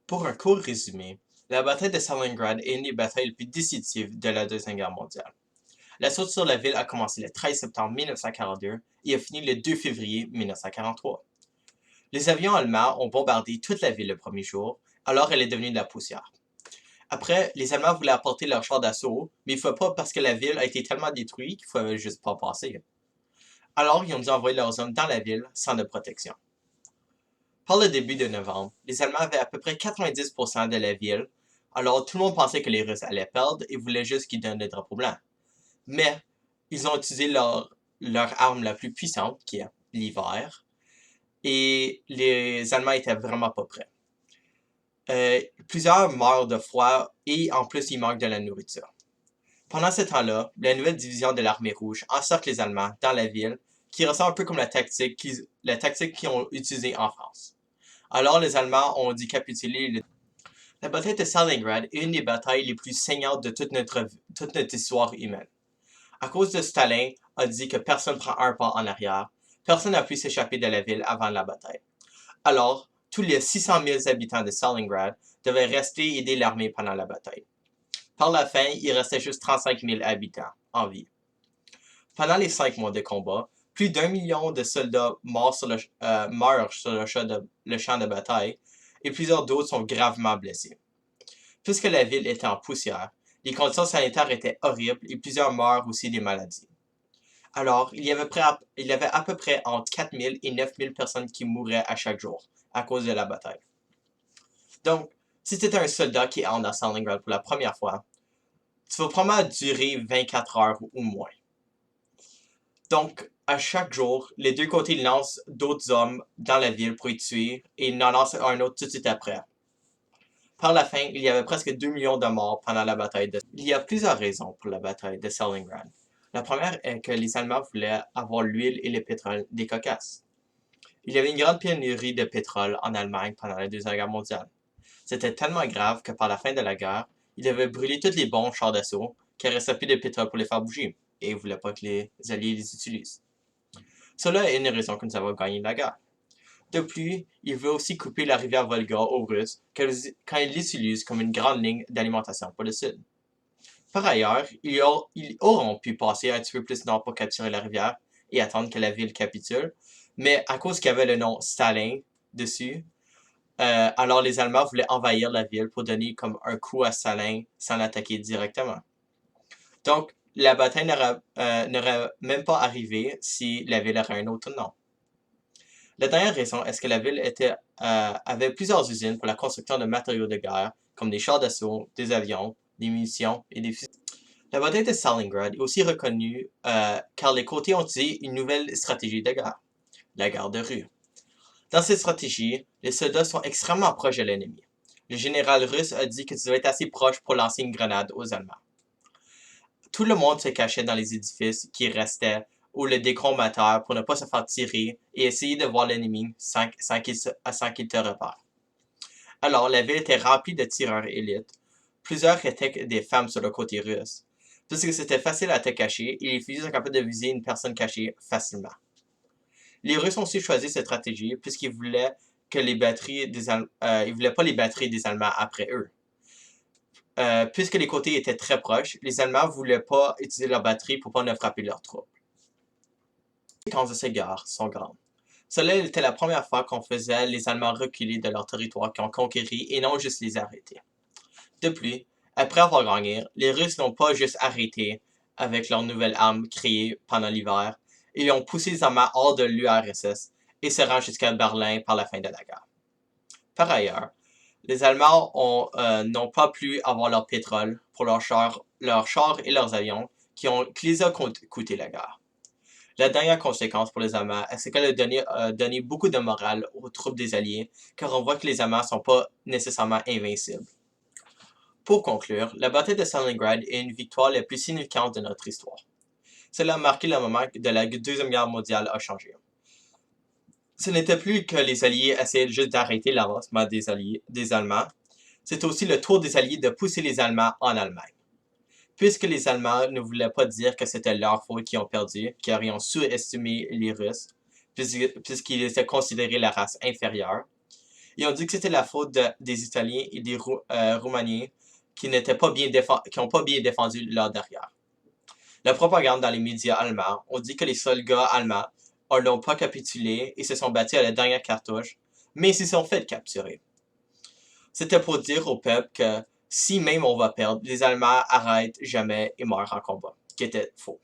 Pour un court résumé, la bataille de Stalingrad est une des batailles les plus décisives de la Deuxième Guerre mondiale. L'assaut sur la ville a commencé le 13 septembre 1942 et a fini le 2 février 1943. Les avions allemands ont bombardé toute la ville le premier jour, alors elle est devenue de la poussière. Après, les Allemands voulaient apporter leur char d'assaut, mais il ne faut pas parce que la ville a été tellement détruite qu'il ne fallait juste pas passer. Alors, ils ont dû envoyer leurs hommes dans la ville sans de protection. Par le début de novembre, les Allemands avaient à peu près 90% de la ville, alors tout le monde pensait que les Russes allaient perdre et voulaient juste qu'ils donnent le drapeau blanc. Mais, ils ont utilisé leur arme la plus puissante, qui est l'hiver, et les Allemands étaient vraiment pas prêts. Plusieurs meurent de froid et en plus il manque de la nourriture. Pendant ce temps-là, la nouvelle division de l'armée rouge encercle les Allemands dans la ville, qui ressemble un peu comme la tactique qu'ils ont utilisée en France. Alors les Allemands ont dû capituler. La bataille de Stalingrad est une des batailles les plus saignantes de toute notre histoire humaine. À cause de Staline a dit que personne ne prend un pas en arrière, personne n'a pu s'échapper de la ville avant la bataille. Alors, tous les 600 000 habitants de Stalingrad devaient rester et aider l'armée pendant la bataille. Par la fin, il restait juste 35 000 habitants en vie. Pendant les 5 mois de combat, plus d'1 million de soldats meurent sur le champ de bataille et plusieurs d'autres sont gravement blessés. Puisque la ville était en poussière, les conditions sanitaires étaient horribles et plusieurs meurent aussi des maladies. Alors, il y avait à peu près entre 4 000 et 9 000 personnes qui mouraient à chaque jour à cause de la bataille. Donc, si tu étais un soldat qui entre dans Stalingrad pour la première fois, tu vas probablement durer 24 heures ou moins. Donc, à chaque jour, les deux côtés lancent d'autres hommes dans la ville pour y tuer et en lancent un autre tout de suite après. Par la fin, il y avait presque 2 millions de morts pendant la bataille de... Il y a plusieurs raisons pour la bataille de Stalingrad. La première est que les Allemands voulaient avoir l'huile et le pétrole des Caucases. Il y avait une grande pénurie de pétrole en Allemagne pendant la Deuxième Guerre mondiale. C'était tellement grave que par la fin de la guerre, ils devaient brûler tous les bons chars d'assaut, car il restait plus de pétrole pour les faire bouger, et ils ne voulaient pas que les Alliés les utilisent. Cela est une raison que nous avons gagné la guerre. De plus, il veut aussi couper la rivière Volga aux Russes quand ils l'utilisent comme une grande ligne d'alimentation pour le Sud. Par ailleurs, ils auront pu passer un petit peu plus nord pour capturer la rivière et attendre que la ville capitule, mais à cause qu'il y avait le nom Stalin dessus, alors les Allemands voulaient envahir la ville pour donner comme un coup à Stalin sans l'attaquer directement. Donc, la bataille n'aurait même pas arrivé si la ville aurait un autre nom. La dernière raison est que la ville avait plusieurs usines pour la construction de matériaux de guerre, comme des chars d'assaut, des avions, des munitions et des fusils. La bataille de Stalingrad est aussi reconnue car les côtés ont utilisé une nouvelle stratégie de guerre, la guerre de rue. Dans cette stratégie, les soldats sont extrêmement proches de l'ennemi. Le général russe a dit que tu devais être assez proche pour lancer une grenade aux Allemands. Tout le monde se cachait dans les édifices qui restaient ou le décombateur pour ne pas se faire tirer et essayer de voir l'ennemi sans qu'il te repère. Alors, la ville était remplie de tireurs élites. Plusieurs étaient des femmes sur le côté russe, puisque c'était facile à te cacher et les fusils sont capables de viser une personne cachée facilement. Les Russes ont aussi choisi cette stratégie puisqu'ils voulaient que ils voulaient pas les batteries des Allemands après eux. Puisque les côtés étaient très proches, les Allemands voulaient pas utiliser leurs batteries pour pas ne frapper leurs troupes. Les conséquences de ces guerres sont grandes. Cela était la première fois qu'on faisait les Allemands reculer de leur territoire qu'ils ont conquéri et non juste les arrêter. De plus, après avoir gagné, les Russes n'ont pas juste arrêté avec leurs nouvelles armes créées pendant l'hiver, ils ont poussé les Allemands hors de l'URSS et se rendent jusqu'à Berlin par la fin de la guerre. Par ailleurs, les Allemands n'ont pas pu avoir leur pétrole pour leurs chars et leurs avions qui les a coûté la guerre. La dernière conséquence pour les Allemands est qu'elle a donné beaucoup de morale aux troupes des Alliés, car on voit que les Allemands ne sont pas nécessairement invincibles. Pour conclure, la bataille de Stalingrad est une victoire la plus significante de notre histoire. Cela a marqué le moment que la Deuxième Guerre mondiale a changé. Ce n'était plus que les Alliés essayaient juste d'arrêter l'avancement des Allemands, c'était aussi le tour des Alliés de pousser les Allemands en Allemagne. Puisque les Allemands ne voulaient pas dire que c'était leur faute qu'ils ont perdu, car ils ont sous-estimé les Russes, puisqu'ils étaient considérés la race inférieure, Ils ont dit que c'était la faute des Italiens et des Roumaniens qui n'ont pas bien défendu leur derrière. La propagande dans les médias allemands ont dit que les soldats allemands n'ont pas capitulé et se sont battus à la dernière cartouche, mais ils se sont fait capturer. C'était pour dire au peuple que si même on va perdre, les Allemands arrêtent jamais et meurent en combat, ce qui était faux.